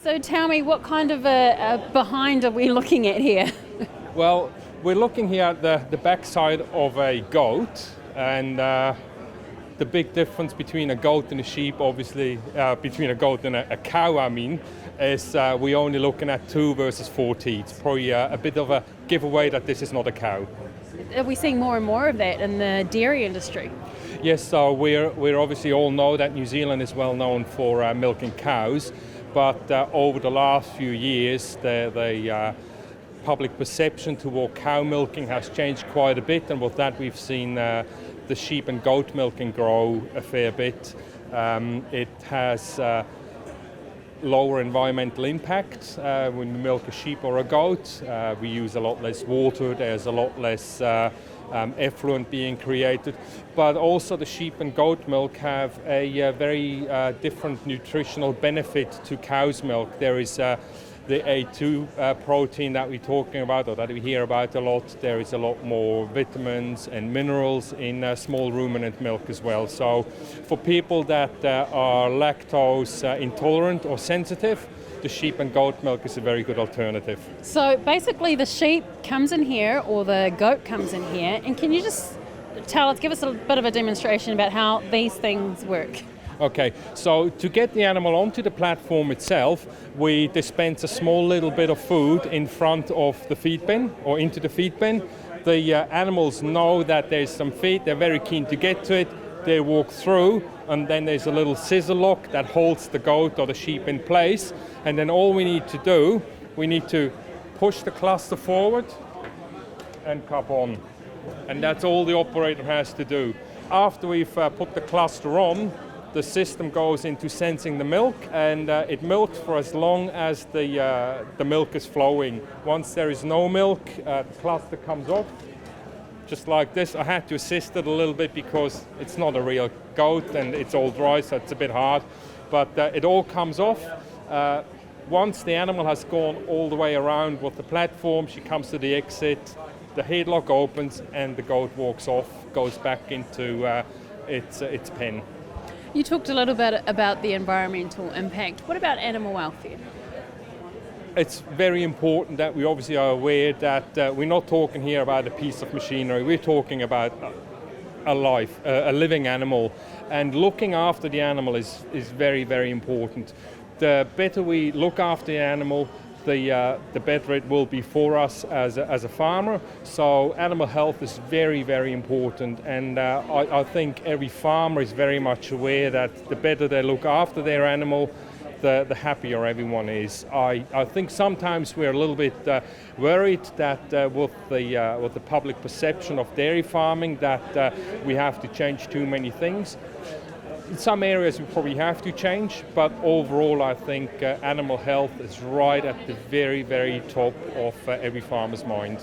So tell me, what kind of a behind are we looking at here? Well, we're looking here at the backside of a goat, and the big difference between a goat and a sheep, obviously, between a goat and a cow, is we're only looking at 2 versus 4 teeth. Probably a bit of a giveaway that this is not a cow. Are we seeing more and more of that in the dairy industry? Yes, so we're obviously all know that New Zealand is well known for milking cows, but over the last few years, the public perception toward cow milking has changed quite a bit, and with that we've seen the sheep and goat milking grow a fair bit. It has lower environmental impact when we milk a sheep or a goat. We use a lot less water, there's a lot less effluent being created, but also the sheep and goat milk have a very different nutritional benefit to cow's milk. There is the A2 protein that we're talking about, or that we hear about a lot. There is a lot more vitamins and minerals in small ruminant milk as well. So for people that are lactose intolerant or sensitive, the sheep and goat milk is a very good alternative. So basically the sheep comes in here, or the goat comes in here, and can you just give us a bit of a demonstration about how these things work? Okay, so to get the animal onto the platform itself, we dispense a small little bit of food in front of the feed bin, or into the feed bin. The animals know that there's some feed, they're very keen to get to it, they walk through, and then there's a little scissor lock that holds the goat or the sheep in place, and then all we need to do, we need to push the cluster forward and cup on, and that's all the operator has to do. After we've put the cluster on, the system goes into sensing the milk, and it milks for as long as the milk is flowing. Once there is no milk, the cluster comes off, just like this. I had to assist it a little bit because it's not a real goat and it's all dry, so it's a bit hard, but it all comes off. Once the animal has gone all the way around with the platform, she comes to the exit, the headlock opens, and the goat walks off, goes back into its pen. You talked a little bit about the environmental impact. What about animal welfare? It's very important that we obviously are aware that we're not talking here about a piece of machinery. We're talking about a life, a living animal. And looking after the animal is very, very important. The better we look after the animal, the better it will be for us as a farmer. So animal health is very, very important, and I think every farmer is very much aware that the better they look after their animal, the happier everyone is. I think sometimes we're a little bit worried that with the public perception of dairy farming that we have to change too many things. In some areas we probably have to change, but overall I think animal health is right at the very, very top of every farmer's mind.